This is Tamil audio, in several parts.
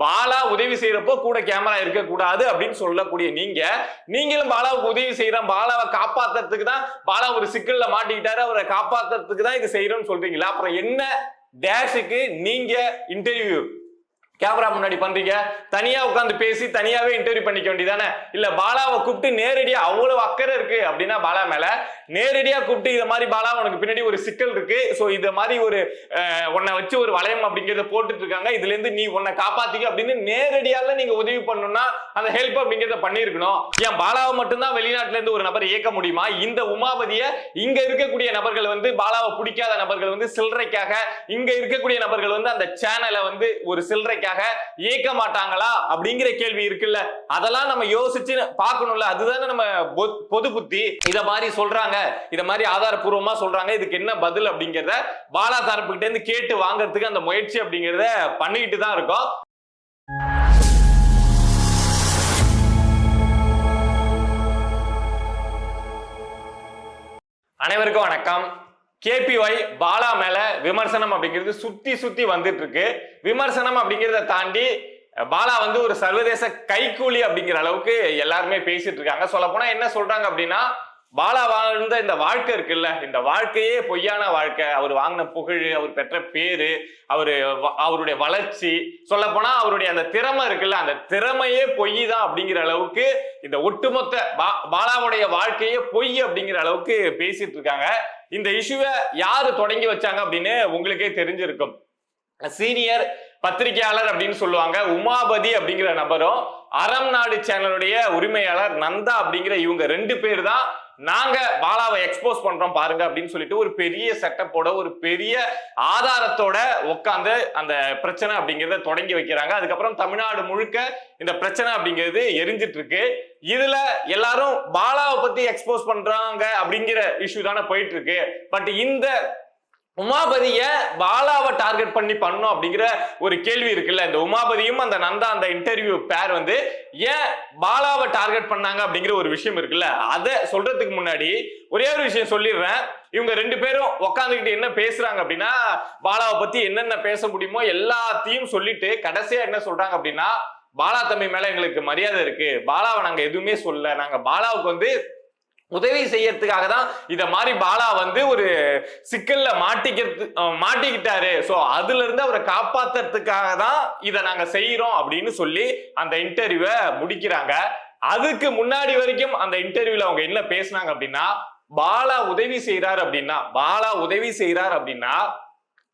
பாலா உதவி செய்யறப்போ கூட கேமரா இருக்க கூடாது அப்படின்னு சொல்லக்கூடிய நீங்களும் பாலாவுக்கு உதவி செய்யறோம், பாலாவை காப்பாத்துறதுக்கு தான், பாலா ஒரு சிக்கல்ல மாட்டிக்கிட்டாரு, அவரை காப்பாத்துறதுக்கு தான் இது செய்யறோம்னு சொல்றீங்களா? அப்புறம் என்ன டேஷுக்கு நீங்க இன்டர்வியூ கேமரா முன்னாடி பண்றீங்க? தனியா உட்காந்து பேசி தனியாவே இன்டர்வியூ பண்ணிக்க வேண்டியதானே? இல்ல பாலாவை கூப்பிட்டு நேரடியா அவ்வளவு அக்கறை இருக்கு அப்படின்னா பாலா மேல நேரடியா கூப்பிட்டு இத மாதிரி பாலா உனக்கு பின்னாடி ஒரு சிக்கல் இருக்கு, சோ இத மாதிரி ஒரு உன்னை வச்சு ஒரு வளையம் அப்படிங்கறத போட்டுட்டு இருக்காங்க, இதுல இருந்து நீ உன்னை காப்பாத்திக்க அப்படின்னு நேரடியால நீங்க உதவி பண்ணணும்னா அந்த ஹெல்ப் அப்படிங்கறத பண்ணிருக்கணும். ஏன் பாலாவை மட்டும்தான் வெளிநாட்டுல இருந்து ஒரு நபர் இயக்க முடியுமா? இந்த உமாபதிய இங்க இருக்கக்கூடிய நபர்கள் வந்து பாலாவை பிடிக்காத நபர்கள் வந்து சில்லறைக்காக, இங்க இருக்கக்கூடிய நபர்கள் வந்து அந்த சேனலை வந்து ஒரு சில்லறைக்காக இயக்க மாட்டாங்களா அப்படிங்கிற கேள்வி இருக்குல்ல, அதெல்லாம் நம்ம யோசிச்சு பார்க்கணும்ல. அதுதானே நம்ம பொது புத்தி. இத மாதிரி சொல்றாங்க, இத மாதிரி ஆதாரப்பூர்வமா சொல்றாங்க, இதுக்கு என்ன பதில் அப்படிங்கறத பாலா தரப்புகிட்ட இருந்து கேட்டு வாங்குறதுக்கு அந்த முயற்சி அப்படிங்கறத பண்ணிக்கிட்டு தான் இருக்கோம். அனைவருக்கும் வணக்கம். KPY பாலா மேல விமர்சனம் அப்படிங்கிறது சுத்தி சுத்தி வந்துட்டு இருக்கு. விமர்சனம் அப்படிங்கிறத தாண்டி பாலா வந்து ஒரு சர்வதேச கைக்கூலி அப்படிங்கிற அளவுக்கு எல்லாருமே பேசிட்டு இருக்காங்க. சொல்ல போனா என்ன சொல்றாங்க அப்படின்னா, பாலா வாழ்ந்த இந்த வாழ்க்கை இருக்குல்ல, இந்த வாழ்க்கையே பொய்யான வாழ்க்கை. அவர் வாங்கின புகழ், அவர் பெற்ற பேரு, அவருடைய வளர்ச்சி, சொல்ல போனா அவருடைய அந்த திறமை இருக்குல்ல, அந்த திறமையே பொய் தான் அப்படிங்கிற அளவுக்கு இந்த ஒட்டுமொத்த பாலாவுடைய வாழ்க்கையே பொய் அப்படிங்கிற அளவுக்கு பேசிட்டு இருக்காங்க. இந்த இஷ்யூவை யாரு தொடங்கி வச்சாங்க அப்படின்னு உங்களுக்கே தெரிஞ்சிருக்கும். சீனியர் பத்திரிகையாளர் அப்படின்னு சொல்லுவாங்க உமாபதி அப்படிங்கிற நபரும், அறம் நாடு சேனலுடைய உரிமையாளர் நந்தா அப்படிங்கிற இவங்க 2 பேர் தான் நாங்க பாலாவை எக்ஸ்போஸ் பண்றோம் பாருங்க அப்படின்னு சொல்லிட்டு ஒரு பெரிய செட்டப்போட, ஒரு பெரிய ஆதாரத்தோட உட்காந்து அந்த பிரச்சனை அப்படிங்கிறத தொடங்கி வைக்கிறாங்க. அதுக்கப்புறம் தமிழ்நாடு முழுக்க இந்த பிரச்சனை அப்படிங்கிறது எரிஞ்சிட்டு இருக்கு. இதுல எல்லாரும் பாலாவை பத்தி எக்ஸ்போஸ் பண்றாங்க அப்படிங்கிற இஷ்யூ தானே போயிட்டு இருக்கு. பட் இந்த உமாபதிய பாலாவை டார்கெட் பண்ணி பண்ணோம் அப்படிங்கிற ஒரு கேள்வி இருக்குல்ல. இந்த உமாபதியும் அந்த நந்தா அந்த இன்டர்வியூ பேர் வந்து ஏன் பாலாவை டார்கெட் பண்ணாங்க அப்படிங்கிற ஒரு விஷயம் இருக்குல்ல, அதை சொல்றதுக்கு முன்னாடி ஒரே ஒரு விஷயம் சொல்லிடுறேன். இவங்க 2 பேரும் உட்காந்துக்கிட்டு என்ன பேசுறாங்க அப்படின்னா, பாலாவை பத்தி என்னென்ன பேச முடியுமோ எல்லாத்தையும் சொல்லிட்டு கடைசியா என்ன சொல்றாங்க அப்படின்னா, பாலா தம்பி மேல எங்களுக்கு மரியாதை இருக்கு, பாலாவை நாங்க எதுவுமே சொல்ல, நாங்க பாலாவுக்கு வந்து உதவி செய்யறதுக்காக தான் இத மாதிரி பாலா வந்து ஒரு சிக்கல்ல மாட்டிக்கிட்டாரு, சோ அதுல இருந்து அவரை காப்பாத்துறதுக்காக தான் இதை நாங்க செய்யறோம் அப்படின்னு சொல்லி அந்த இன்டர்வியூவை முடிக்கிறாங்க. அதுக்கு முன்னாடி வரைக்கும் அந்த இன்டர்வியூல அவங்க என்ன பேசினாங்க அப்படின்னா, பாலா உதவி செய்யறாரு அப்படின்னா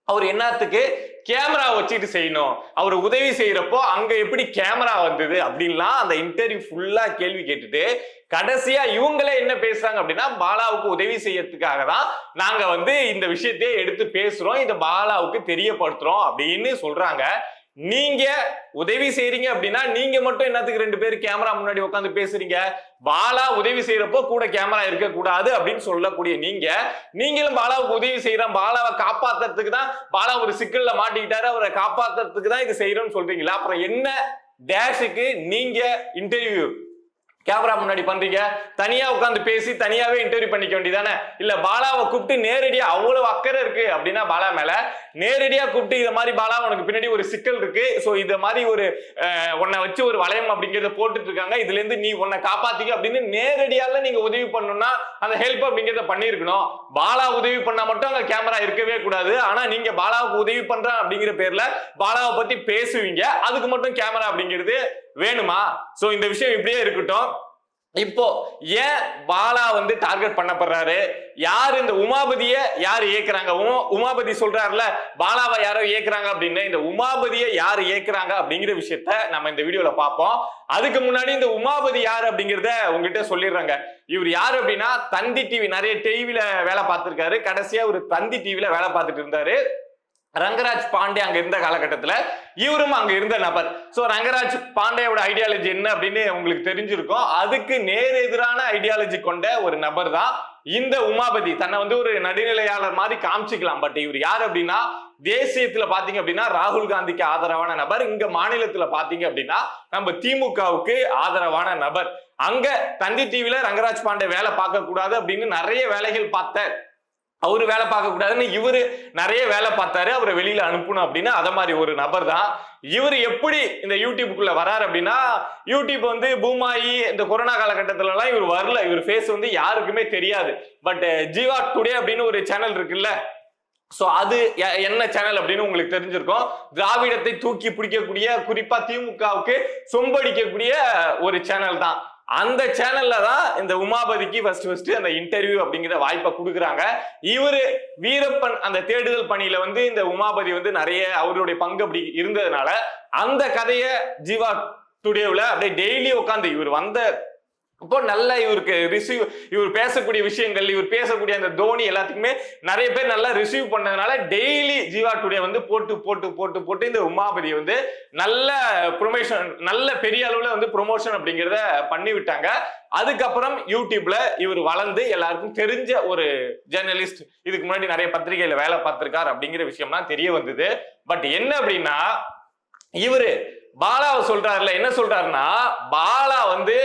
அவர் என்னத்துக்கு கேமரா வச்சுட்டு செய்யணும், அவர் உதவி செய்யறப்போ அங்க எப்படி கேமரா வந்தது அப்படின்லாம் அந்த இன்டர்வியூ ஃபுல்லா கேள்வி கேட்டுட்டு கடைசியா இவங்களே என்ன பேசுறாங்க அப்படின்னா, பாலாவுக்கு உதவி செய்யறதுக்காக தான் நாங்க வந்து இந்த விஷயத்தையே எடுத்து பேசுறோம், இதை பாலாவுக்கு தெரியப்படுத்துறோம் அப்படின்னு சொல்றாங்க. நீங்க உதவி செய்றீங்க அப்படின்னா நீங்க மட்டும் என்னத்துக்கு 2 பேர் கேமரா முன்னாடி உட்காந்து பேசுறீங்க? பாலா உதவி செய்யறப்போ கூட கேமரா இருக்க கூடாது அப்படின்னு சொல்லக்கூடிய நீங்களும் பாலாவுக்கு உதவி செய்யறோம், பாலாவை காப்பாத்துறதுக்கு தான், பாலா ஒரு சிக்கல்ல மாட்டிக்கிட்டாரு, அவரை காப்பாத்துறதுக்கு தான் இது செய்யறோம்னு சொல்றீங்களா? அப்புறம் என்ன டேஷுக்கு நீங்க இன்டர்வியூ கேமரா முன்னாடி பண்றீங்க? தனியா உட்காந்து பேசி தனியாவே இன்டர்வியூ பண்ணிக்க வேண்டியதானே? இல்ல பாலாவை கூப்பிட்டு நேரடியா அவ்வளவு அக்கறை இருக்கு அப்படின்னா பாலா மேல நேரடியா கூப்பிட்டு இத மாதிரி பாலா உனக்கு பின்னாடி ஒரு சிக்கல் இருக்கு, சோ இத மாதிரி ஒரு உன்னை வச்சு ஒரு வளையம் அப்படிங்கறத போட்டுட்டு இருக்காங்க, இதுல இருந்து நீ உன்னை காப்பாத்திக்க அப்படின்னு நேரடியால நீங்க உதவி பண்ணணும்னா அந்த ஹெல்ப் அப்படிங்கறத பண்ணிருக்கணும். பாலா உதவி பண்ணா மட்டும் அங்க கேமரா இருக்கவே கூடாது. ஆனா நீங்க பாலாவுக்கு உதவி பண்ற அப்படிங்கிற பேர்ல பாலாவை பத்தி பேசுவீங்க, அதுக்கு மட்டும் கேமரா அப்படிங்கிறது வேணுமா? சோ இந்த விஷயம் இப்படியே இருக்கட்டும். இப்போ ஏன் பாலா வந்து டார்கெட் பண்ணப்படுறாரு? யாரு இந்த உமாபதியை யாரு இயக்குறாங்க? உமாபதி சொல்றாருல பாலாவை யாரோ இயக்குறாங்க அப்படின்னு, இந்த உமாபதியை யாரு இயக்குறாங்க அப்படிங்கிற விஷயத்த நம்ம இந்த வீடியோல பார்ப்போம். அதுக்கு முன்னாடி இந்த உமாபதி யாரு அப்படிங்கிறத உங்ககிட்ட சொல்லிடுறாங்க. இவர் யாரு அப்படின்னா, தந்தி டிவி, நிறைய டிவில வேலை பார்த்திருக்காரு, கடைசியா ஒரு தந்தி டிவில வேலை பார்த்துட்டு இருந்தாரு. ரங்கராஜ் பாண்டே அங்க இருந்த காலகட்டத்துல இவரும் அங்க இருந்த நபர். சோ ரங்கராஜ் பாண்டேயோட ஐடியாலஜி என்ன அப்படின்னு உங்களுக்கு தெரிஞ்சிருக்கும். அதுக்கு நேர் எதிரான ஐடியாலஜி கொண்ட ஒரு நபர் தான் இந்த உமாபதி. தன்னை வந்து ஒரு நடுநிலையாளர் மாதிரி காமிச்சிக்கலாம். பட் இவர் யாரு அப்படின்னா, தேசியத்துல பாத்தீங்க அப்படின்னா ராகுல் காந்திக்கு ஆதரவான நபர், இங்க மாநிலத்துல பாத்தீங்க அப்படின்னா நம்ம திமுகவுக்கு ஆதரவான நபர். அங்க தந்தி டிவில ரங்கராஜ் பாண்டே வேலை பார்க்க கூடாது அப்படின்னு நிறைய வேலைகள் பார்த்த அவரு வேலை பார்க்க கூடாதுன்னு இவரு நிறைய வேலை பார்த்தாரு, அவரை வெளியில அனுப்பணும் அப்படின்னு அத மாதிரி ஒரு நபர் தான் இவர். எப்படி இந்த யூடியூபுக்குள்ள வராரு அப்படின்னா, யூடியூப் வந்து பூமாயி இந்த கொரோனா காலகட்டத்துல எல்லாம் இவர் வரல, இவர் ஃபேஸ் வந்து யாருக்குமே தெரியாது. பட் ஜீவா டுடே அப்படின்னு ஒரு சேனல் இருக்குல்ல, சோ அது என்ன சேனல் அப்படின்னு உங்களுக்கு தெரிஞ்சிருக்கும். திராவிடத்தை தூக்கி பிடிக்கக்கூடிய, குறிப்பா திமுகவுக்கு சொம்படிக்கக்கூடிய ஒரு சேனல் தான். அந்த சேனல்ல தான் இந்த உமாபதிக்கு ஃபர்ஸ்ட் அந்த இன்டர்வியூ அப்படிங்கிற வாய்ப்பை கொடுக்குறாங்க. இவரு வீரப்பன் அந்த தேடுதல் பணியில வந்து இந்த உமாபதி வந்து நிறைய அவருடைய பங்கு அப்படி இருந்ததுனால அந்த கதையை ஜீவா டுடேவுல அப்படியே டெய்லி உட்காந்து இவர் வந்த இப்போ நல்ல இவருக்கு ரிசீவ், இவர் பேசக்கூடிய விஷயங்கள், இவர் பேசக்கூடிய அந்த தோனி எல்லாத்துக்குமே நிறைய பேர் நல்லா ரிசீவ் பண்ணதுனால டெய்லி ஜீவா டுடே வந்து போட்டு போட்டு போட்டு போட்டு இந்த உமாபதி வந்து நல்ல ப்ரொமோஷன், நல்ல பெரிய அளவுல வந்து ப்ரொமோஷன் அப்படிங்கிறத பண்ணி விட்டாங்க. அதுக்கப்புறம் யூடியூப்ல இவர் வளர்ந்து எல்லாருக்கும் தெரிஞ்ச ஒரு ஜேர்னலிஸ்ட், இதுக்கு முன்னாடி நிறைய பத்திரிகையில வேலை பார்த்திருக்காரு அப்படிங்கிற விஷயம்லாம் தெரிய வந்தது. பட் என்ன அப்படின்னா, இவரு பாலாவை சொல்றாருல, என்ன சொல்றாருன்னா, பாலா வந்து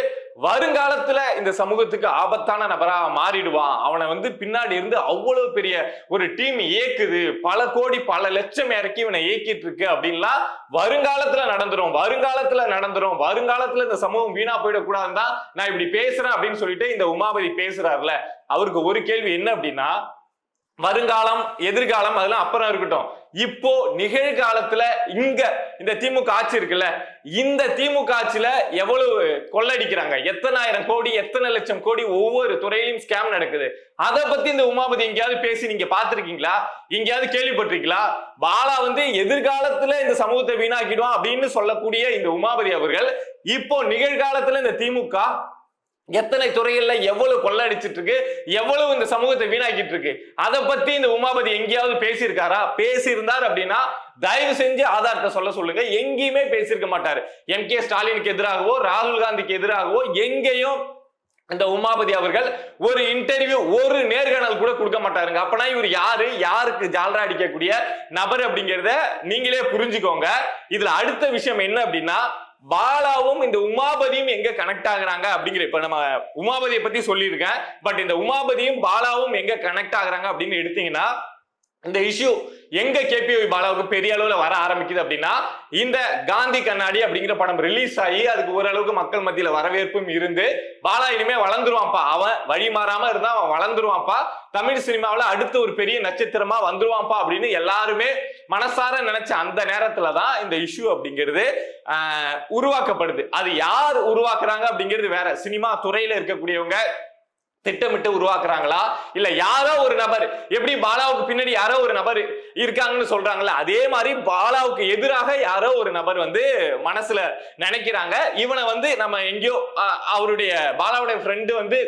வருங்காலத்துல இந்த சமூகத்துக்கு ஆபத்தான நபரா மாறிடுவான், அவனை வந்து பின்னாடி இருந்து அவ்வளவு பெரிய ஒரு டீம் இயக்குது, பல கோடி பல லட்சம் இறக்கி இவனை இயக்கிட்டு இருக்கு அப்படின்லாம் வருங்காலத்துல நடந்துரும், வருங்காலத்துல நடந்துரும், வருங்காலத்துல இந்த சமூகம் வீணா போயிடக்கூடாதுன்னு தான் நான் இப்படி பேசுறேன் அப்படின்னு சொல்லிட்டு இந்த உமாபதி பேசுறாருல. அவருக்கு ஒரு கேள்வி என்ன அப்படின்னா, வருங்காலம் எதிர்காலம் அதெல்லாம் அப்புறம் இருக்கட்டும், இப்போ நிகழ்காலத்துல இங்க இந்த திமுக ஆட்சி இருக்குல்ல, இந்த திமுக ஆட்சியில எவ்வளவு கொள்ளடிக்கிறாங்க, எத்தனாயிரம் கோடி எத்தனை லட்சம் கோடி ஒவ்வொரு துறையிலும் ஸ்கேம் நடக்குது, அதை பத்தி இந்த உமாபதி எங்கேயாவது பேசி நீங்க பாத்திருக்கீங்களா, எங்கேயாவது கேள்விப்பட்டிருக்கீங்களா? பாலா வந்து எதிர்காலத்துல இந்த சமூகத்தை வீணாக்கிடுவான் அப்படின்னு சொல்லக்கூடிய இந்த உமாபதி அவர்கள் இப்போ நிகழ்காலத்துல இந்த திமுக எத்தனை துறைகள்ல எவ்வளவு கொள்ளடிச்சிட்டு இருக்கு, எவ்வளவு இந்த சமூகத்தை வீணாக்கிட்டு இருக்கு, அதை பத்தி இந்த உமாபதி எங்கேயாவது பேசியிருக்காரா? பேசியிருந்தார் அப்படின்னா தயவு செஞ்சு ஆதாரத்தை சொல்ல சொல்லுங்க. எங்கேயுமே பேசியிருக்க மாட்டாரு. எம்.கே. ஸ்டாலினுக்கு எதிராகவோ ராகுல் காந்திக்கு எதிராகவோ எங்கேயும் இந்த உமாபதி அவர்கள் ஒரு இன்டர்வியூ, ஒரு நேர்காணல் கூட கொடுக்க மாட்டாருங்க. அப்பனா இவர் யாரு, யாருக்கு ஜால்ரா அடிக்கக்கூடிய நபர் அப்படிங்கிறத நீங்களே புரிஞ்சுக்கோங்க. இதுல அடுத்த விஷயம் என்ன அப்படின்னா, பாலாவும் இந்த உமாபதியும் எங்க கனெக்ட் ஆகுறாங்க அப்படிங்கிற, இப்ப நம்ம உமாபதியை பத்தி சொல்லியிருக்கேன், பட் இந்த உமாபதியும் பாலாவும் எங்க கனெக்ட் ஆகுறாங்க அப்படின்னு எடுத்தீங்கன்னா, இந்த இஷ்யூ எங்க கேபிஒய் பாலாவுக்கு பெரிய அளவுல வர ஆரம்பிக்குது அப்படின்னா, இந்த காந்தி கண்ணாடி அப்படிங்கிற படம் ரிலீஸ் ஆகி அதுக்கு ஓரளவுக்கு மக்கள் மத்தியில வரவேற்பும் இருந்து, பாலா இனிமே வளர்ந்துருவான்ப்பா, அவன் வழி மாறாம இருந்தா அவன் வளர்ந்துருவான்ப்பா, தமிழ் சினிமாவில அடுத்த ஒரு பெரிய நட்சத்திரமா வந்துருவான்ப்பா அப்படின்னு எல்லாருமே மனசார நினைச்ச அந்த நேரத்துலதான் இந்த இஷ்யூ அப்படிங்கிறது உருவாக்கப்படுது. அது யார் உருவாக்குறாங்க அப்படிங்கிறது வேற, சினிமா துறையில இருக்கக்கூடியவங்க திட்டமிட்டு உருவாக்குறாங்களா, இல்ல யாரோ ஒரு நபர், எப்படி பாலாவுக்கு பின்னாடி யாரோ ஒரு நபர் இருக்காங்கன்னு சொல்றாங்கல்ல, அதே மாதிரி பாலாவுக்கு எதிராக யாரோ ஒரு நபர் வந்து மனசுல நினைக்கிறாங்க. இவனை வந்து நம்ம எங்கேயோ அவருடைய பாலாவுடைய ஃப்ரெண்டு வந்து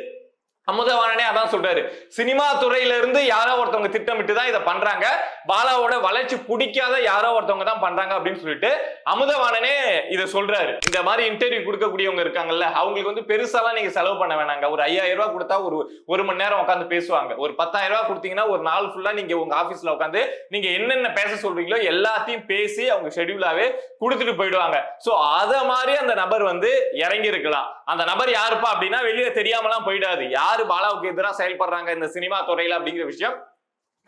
அமுதவாணனே அதான் சொல்றாரு, சினிமா துறையில இருந்து யாரோ ஒருத்தவங்க திட்டமிட்டு தான் இதை பண்றாங்க, பாலாவோட வளர்ச்சி பிடிக்காத யாரோ ஒருத்தவங்க தான் பண்றாங்க அப்படின்னு சொல்லிட்டு அமுதவாணனே இதை சொல்றாரு. இந்த மாதிரி இன்டர்வியூ கொடுக்கக்கூடியவங்க இருக்காங்கல்ல, அவங்களுக்கு வந்து பெருசாலாம் நீங்க செலவு பண்ண வேணாங்க. ஒரு 5000 ரூபாய் கொடுத்தா ஒரு மணி நேரம் உட்காந்து பேசுவாங்க. ஒரு 10,000 ரூபாய் கொடுத்தீங்கன்னா ஒரு நாள் ஃபுல்லா நீங்க உங்க ஆபீஸ்ல உட்காந்து நீங்க என்னென்ன பேச சொல்றீங்களோ எல்லாத்தையும் பேசி அவங்க ஷெட்யூலாவே கொடுத்துட்டு போயிடுவாங்க. சோ அத மாதிரி அந்த நபர் வந்து இறங்கி இருக்கலாம். அந்த நபர் யாருப்பா அப்படின்னா வெளியில தெரியாமலாம் போயிடாது, யாரு பாலாவுக்கு எதிராக செயல்படுறாங்க இந்த சினிமா துறையில அப்படிங்கிற விஷயம்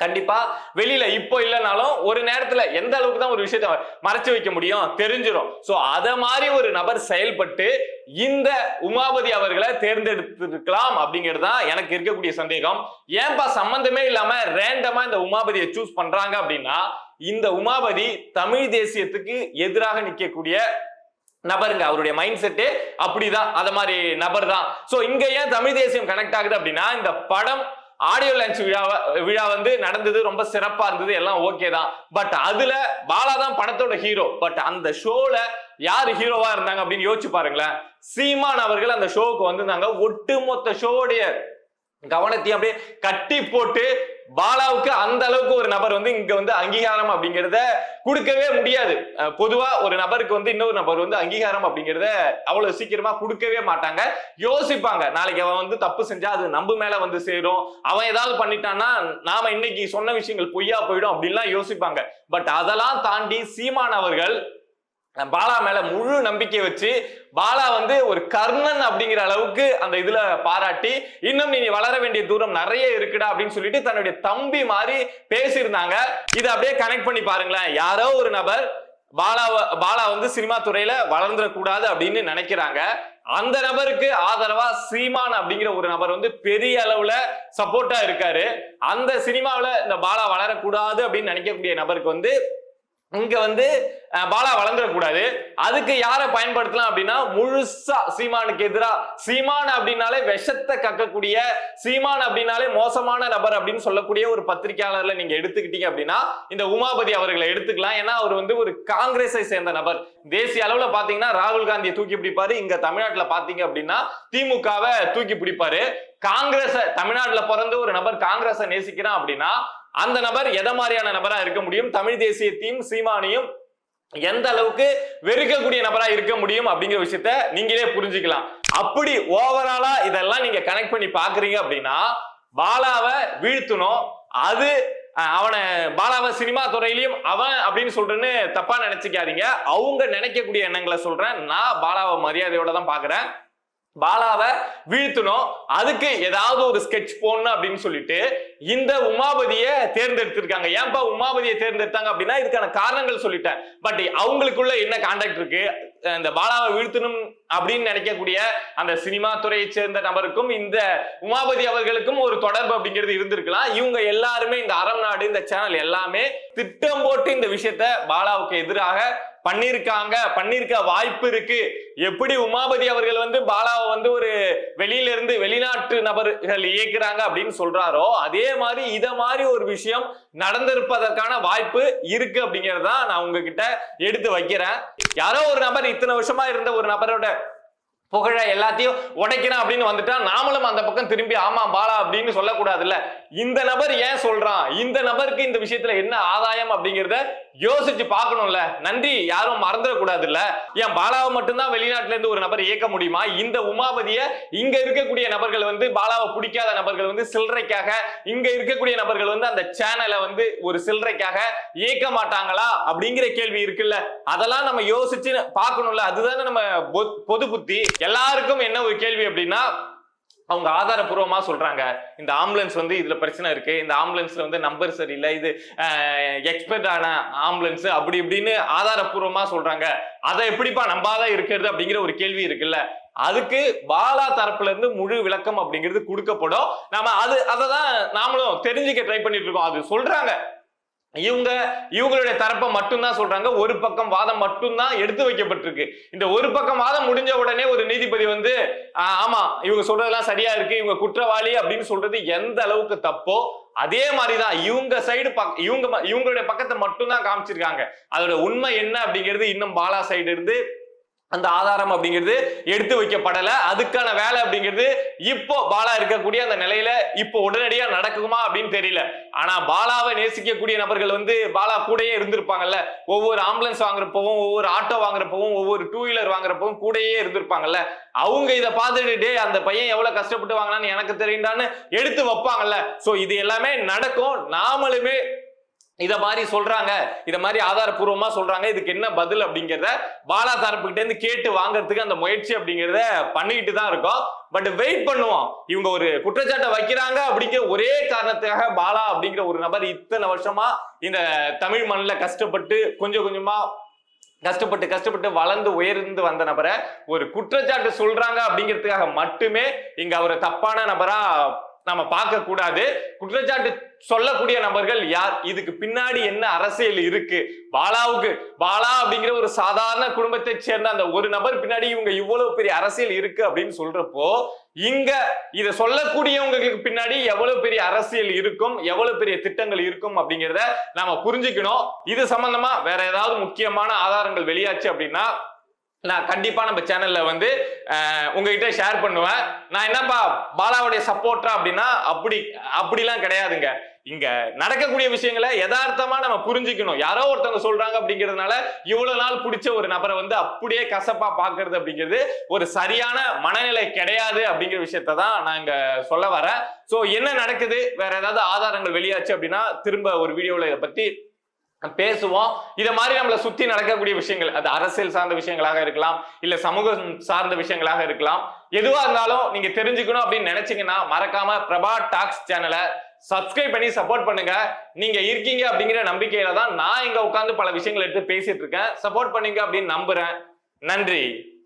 கண்டிப்பா வெளியில இப்போ இல்லைனாலும் ஒரு நேரத்துல எந்த அளவுக்கு தான் ஒரு விஷயத்தை மறைச்சு வைக்க முடியும், தெரிஞ்சிடும். சோ அத மாதிரி ஒரு நபர் செயல்பட்டு இந்த உமாபதி அவர்களை தேர்ந்தெடுத்திருக்கலாம் அப்படிங்கிறது தான் எனக்கு இருக்கக்கூடிய சந்தேகம். ஏன்பா சம்பந்தமே இல்லாம ரேண்டமா இந்த உமாபதியை சூஸ் பண்றாங்க அப்படின்னா, இந்த உமாபதி தமிழ் தேசியத்துக்கு எதிராக நிற்கக்கூடிய நபருங்க, அவருடைய மைண்ட் செட்டு அப்படிதான், அத மாதிரி நபர் தான். சோ இங்க ஏன் தமிழ் தேசியம் கனெக்ட் ஆகுது அப்படின்னா, இந்த படம் ஆடியோ லான்ச் விழா வந்து நடந்தது, ரொம்ப சிறப்பா இருந்தது, எல்லாம் ஓகே தான். பட் அதுல பாலா தான் படத்தோட ஹீரோ. பட் அந்த ஷோல யாரு ஹீரோவா இருந்தாங்க அப்படின்னு யோசிச்சு பாருங்களேன். சீமான் அவர்கள் அந்த ஷோவுக்கு வந்திருந்தாங்க. ஒட்டுமொத்த ஷோவுடைய கவனத்தையும் அப்படியே கட்டி போட்டு பாலாவுக்கு அந்த அளவுக்கு ஒரு நபர் வந்து இங்க வந்து அங்கீகாரம் அப்படிங்கிறத கொடுக்கவே முடியாது. பொதுவா ஒரு நபருக்கு வந்து இன்னொரு நபர் வந்து அங்கீகாரம் அப்படிங்கிறத அவ்வளவு சீக்கிரமா கொடுக்கவே மாட்டாங்க. யோசிப்பாங்க, நாளைக்கு அவன் வந்து தப்பு செஞ்சா அது நம்ம மேல வந்து சேரும், அவன் ஏதாவது பண்ணிட்டான்னா நாம இன்னைக்கு சொன்ன விஷயங்கள் பொய்யா போயிடும் அப்படின்லாம் யோசிப்பாங்க. பட் அதெல்லாம் தாண்டி சீமான் அவர்கள் பாலா மேல முழு நம்பிக்கை வச்சு பாலா வந்து ஒரு கர்ணன் அப்படிங்கிற அளவுக்கு அந்த இதுல பாராட்டி, இன்னும் நீ வளர வேண்டிய தூரம் நிறைய இருக்குடா அப்படின்னு சொல்லிட்டு தன்னுடைய தம்பி மாதிரி பேசியிருந்தாங்க. இதை அப்படியே கனெக்ட் பண்ணி பாருங்களேன். யாரோ ஒரு நபர் பாலா வந்து சினிமா துறையில வளர்ந்துடக்கூடாது அப்படின்னு நினைக்கிறாங்க. அந்த நபருக்கு ஆதரவா சீமான் அப்படிங்கிற ஒரு நபர் வந்து பெரிய அளவுல சப்போர்ட்டா இருக்காரு. அந்த சினிமாவில இந்த பாலா வளரக்கூடாது அப்படின்னு நினைக்கக்கூடிய நபருக்கு வந்து இங்க வந்து பாலா வளர்ந்துடக்கூடாது. அதுக்கு யாரை பயன்படுத்தலாம் அப்படின்னா, முழுசா சீமானுக்கு எதிரா, சீமான் அப்படின்னாலே விஷத்தை கக்கக்கூடிய, சீமான் அப்படின்னாலே மோசமான நபர் அப்படின்னு சொல்லக்கூடிய ஒரு பத்திரிகையாளர்ல நீங்க எடுத்துக்கிட்டீங்க அப்படின்னா இந்த உமாபதி அவர்களை எடுத்துக்கலாம். ஏன்னா அவர் வந்து ஒரு காங்கிரஸை சேர்ந்த நபர். தேசிய அளவுல பாத்தீங்கன்னா ராகுல் காந்தியை தூக்கி பிடிப்பாரு. இங்க தமிழ்நாட்டுல பாத்தீங்க அப்படின்னா திமுகவை தூக்கி பிடிப்பாரு. காங்கிரஸ் தமிழ்நாட்டுல பிறந்து ஒரு நபர் காங்கிரஸை நேசிக்கிறான் அப்படின்னா அந்த நபர் எதை மாதிரியான நபரா இருக்க முடியும், தமிழ் தேசியத்தையும் சீமானையும் எந்த அளவுக்கு வெறுக்கக்கூடிய நபரா இருக்க முடியும் அப்படிங்கிற விஷயத்த நீங்களே புரிஞ்சுக்கலாம். அப்படி ஓவராலா இதெல்லாம் நீங்க கனெக்ட் பண்ணி பாக்குறீங்க அப்படின்னா பாலாவை வீழ்த்தணும். அது அவனை பாலாவை சினிமா துறையிலையும் அவன் அப்படின்னு சொல்றேன்னு தப்பா நினைச்சுக்காதீங்க. அவங்க நினைக்கக்கூடிய எண்ணங்களை சொல்றேன். நான் பாலாவை மரியாதையோட தான் பாக்குறேன். பாலாவை வீழ்த்தணும், அதுக்கு ஏதாவது ஒரு ஸ்கெட்ச் போடணும் அப்படின்னு சொல்லிட்டு இந்த உமாபதியை தேர்ந்தெடுத்திருக்காங்க. ஏன்பா உமாபதியை தேர்ந்தெடுத்தாங்க அப்படின்னா இதுக்கான காரணங்கள் சொல்லிட்டேன். பட் அவங்களுக்குள்ள என்ன கான்டாக்ட் இருக்கு, இந்த பாலாவை வீழ்த்தணும் அப்படின்னு நினைக்கக்கூடிய அந்த சினிமா துறையை சேர்ந்த நபருக்கும் இந்த உமாபதி அவர்களுக்கும் ஒரு தொடர்பு அப்படிங்கிறது இருந்திருக்கலாம். இவங்க எல்லாருமே இந்த அறம் நாடு இந்த சேனல் எல்லாமே திட்டம் போட்டு இந்த விஷயத்த பாலாவுக்கு எதிராக பண்ணிருக்க வாய்ப்பு இருக்கு. எப்படி உமாபதி அவர்கள் வந்து பாலாவை வந்து ஒரு வெளியில இருந்து வெளிநாட்டு நபர்கள் இயக்குறாங்க அப்படின்னு சொல்றாரோ அதே மாதிரி இத மாதிரி ஒரு விஷயம் நடந்திருப்பதற்கான வாய்ப்பு இருக்கு அப்படிங்கறத நான் உங்ககிட்ட எடுத்து வைக்கிறேன். யாரோ ஒரு நபர் இத்தனை வருஷமா இருந்த ஒரு நபரோட புகழ எல்லாத்தையும் உடைக்கிறான் அப்படின்னு வந்துட்டா நாமளும் அந்த பக்கம் திரும்பி ஆமா பாலா அப்படின்னு சொல்லக்கூடாதுல்ல. இந்த நபர் ஏன் சொல்றான், இந்த நபருக்கு இந்த விஷயத்துல என்ன ஆதாயம் அப்படிங்கிறத யோசிச்சு பார்க்கணும்ல. நன்றி யாரும் மறந்துடக்கூடாது இல்ல. ஏன் பாலாவை மட்டும்தான் வெளிநாட்டுல இருந்து ஒரு நபர் இயக்க முடியுமா? இந்த உமாபதிய இங்க இருக்கக்கூடிய நபர்கள் வந்து பாலாவை பிடிக்காத நபர்கள் வந்து சில்லறைக்காக, இங்க இருக்கக்கூடிய நபர்கள் வந்து அந்த சேனலை வந்து ஒரு சில்லறைக்காக இயக்க மாட்டாங்களா அப்படிங்கிற கேள்வி இருக்குல்ல. அதெல்லாம் நம்ம யோசிச்சு பார்க்கணும்ல. அதுதானே நம்ம பொது புத்தி. எல்லாருக்கும் என்ன ஒரு கேள்வி அப்படின்னா, அவங்க ஆதாரபூர்வமா சொல்றாங்க இந்த ஆம்புலன்ஸ் வந்து இதுல பிரச்சனை இருக்கு, இந்த ஆம்புலன்ஸ்ல வந்து நம்பர் சரியில்லை, இது எக்ஸ்பர்ட் ஆன ஆம்புலன்ஸ் அப்படி இப்படின்னு ஆதாரபூர்வமா சொல்றாங்க. அதை எப்படிப்பா நம்பாதான் இருக்கிறது அப்படிங்கிற ஒரு கேள்வி இருக்குல்ல. அதுக்கு பாலா தரப்புல இருந்து முழு விளக்கம் அப்படிங்கிறது கொடுக்கப்படும். நாம அததான் நாமளும் தெரிஞ்சுக்க ட்ரை பண்ணிட்டு இருக்கோம். அது சொல்றாங்க, இவங்களுடைய தரப்பை மட்டும்தான் சொல்றாங்க. ஒரு பக்கம் வாதம் மட்டும்தான் எடுத்து வைக்கப்பட்டிருக்கு. இந்த ஒரு பக்கம் வாதம் முடிஞ்ச உடனே ஒரு நீதிபதி வந்து ஆமா இவங்க சொல்றதெல்லாம் சரியா இருக்கு, இவங்க குற்றவாளி அப்படின்னு சொல்றது எந்த அளவுக்கு தப்போ அதே மாதிரிதான் இவங்க சைடு இவங்களுடைய பக்கத்தை மட்டும்தான் காமிச்சிருக்காங்க. அதோட உண்மை என்ன அப்படிங்கிறது இன்னும் பாலா சைடு இருந்து அந்த ஆதாரம் அப்படிங்கிறது எடுத்து வைக்கப்படல. அதுக்கான வேலை அப்படிங்கிறது இப்போ பாலா இருக்கக்கூடிய அந்த நிலையில இப்போ உடனடியா நடக்குமா அப்படின்னு தெரியல. ஆனா பாலாவை நேசிக்கக்கூடிய நபர்கள் வந்து பாலா கூடயே இருந்திருப்பாங்கல்ல. ஒவ்வொரு ஆம்புலன்ஸ் வாங்குறப்பவும், ஒவ்வொரு ஆட்டோ வாங்குறப்பவும், ஒவ்வொரு டூ வீலர் வாங்குறப்பவும் கூடயே இருந்திருப்பாங்கல்ல. அவங்க இதை பார்த்துட்டு அந்த பையன் எவ்வளவு கஷ்டப்பட்டு வாங்கினான்னு எனக்கு தெரியுண்டான்னு எடுத்து வைப்பாங்கல்ல. சோ இது எல்லாமே நடக்கும். நாமளுமே இத மாதிரி சொல்றாங்க, இத மாதிரி ஆதாரபூர்வமா சொல்றாங்க, இதுக்கு என்ன பதில் அப்படிங்கிறத பாலா தரப்புகிட்ட இருந்து கேட்டு வாங்கறதுக்கு அந்த முயற்சி அப்படிங்கிறத பண்ணிக்கிட்டு தான் இருக்கோம். பட் வெயிட் பண்ணுவோம். இவங்க ஒரு குற்றச்சாட்டை வைக்கிறாங்க அப்படிங்கிற ஒரே காரணத்துக்காக பாலா அப்படிங்கிற ஒரு நபர் இத்தனை வருஷமா இந்த தமிழ் மண்ணில் கஷ்டப்பட்டு கொஞ்சம் கொஞ்சமா கஷ்டப்பட்டு வளர்ந்து உயர்ந்து வந்த நபரை ஒரு குற்றச்சாட்டு சொல்றாங்க அப்படிங்கிறதுக்காக மட்டுமே இங்க அவரை தப்பான நபரா நம்ம பார்க்க கூடாது. குற்றச்சாட்டு சொல்லக்கூடிய நபர்கள் யார், இதுக்கு பின்னாடி என்ன அரசியல் இருக்கு, பாலா அப்படிங்கிற ஒரு சாதாரண குடும்பத்தை சேர்ந்த அந்த ஒரு நபர் பின்னாடி இவங்க இவ்வளவு பெரிய அரசியல் இருக்கு அப்படின்னு சொல்றப்போ இங்க இத சொல்லக்கூடியவங்களுக்கு பின்னாடி எவ்வளவு பெரிய அரசியல் இருக்கும், எவ்வளவு பெரிய திட்டங்கள் இருக்கும் அப்படிங்கிறத நாம புரிஞ்சுக்கணும். இது சம்பந்தமா வேற ஏதாவது முக்கியமான ஆதாரங்கள் வெளியாச்சு அப்படின்னா நான் கண்டிப்பா நம்ம சேனல்ல வந்து உங்ககிட்ட ஷேர் பண்ணுவேன். நான் என்னப்பா பாலாவுடைய சப்போர்ட்டரா அப்படின்னா அப்படிலாம் கிடையாதுங்க. இங்க நடக்கக்கூடிய விஷயங்களை யதார்த்தமா நம்ம புரிஞ்சுக்கணும். யாரோ ஒருத்தவங்க சொல்றாங்க அப்படிங்கிறதுனால இவ்வளவு நாள் பிடிச்ச ஒரு நபரை வந்து அப்படியே கசப்பா பாக்குறது அப்படிங்கிறது ஒரு சரியான மனநிலை கிடையாது அப்படிங்கிற விஷயத்த தான் நான் இங்க சொல்ல வரேன். சோ என்ன நடக்குது, வேற ஏதாவது ஆதாரங்கள் வெளியாச்சு அப்படின்னா திரும்ப ஒரு வீடியோல இதை பத்தி பேசுவோம். இத மாதிரி நம்மள சுத்தி நடக்கக்கூடிய விஷயங்கள், அது அரசியல் சார்ந்த விஷயங்களாக இருக்கலாம், இல்ல சமூகம் சார்ந்த விஷயங்களாக இருக்கலாம். எதுவா இருந்தாலும் நீங்க தெரிஞ்சுக்கணும் அப்படின்னு நினைச்சீங்கன்னா மறக்காம பிரபா டாக்ஸ் சேனலை சப்ஸ்கிரைப் பண்ணி சப்போர்ட் பண்ணுங்க. நீங்க இருக்கீங்க அப்படிங்கிற நம்பிக்கையில தான் நான் இங்க உட்கார்ந்து பல விஷயங்களை எடுத்து பேசிட்டு இருக்கேன். சப்போர்ட் பண்ணுங்க அப்படின்னு நம்புறேன். நன்றி.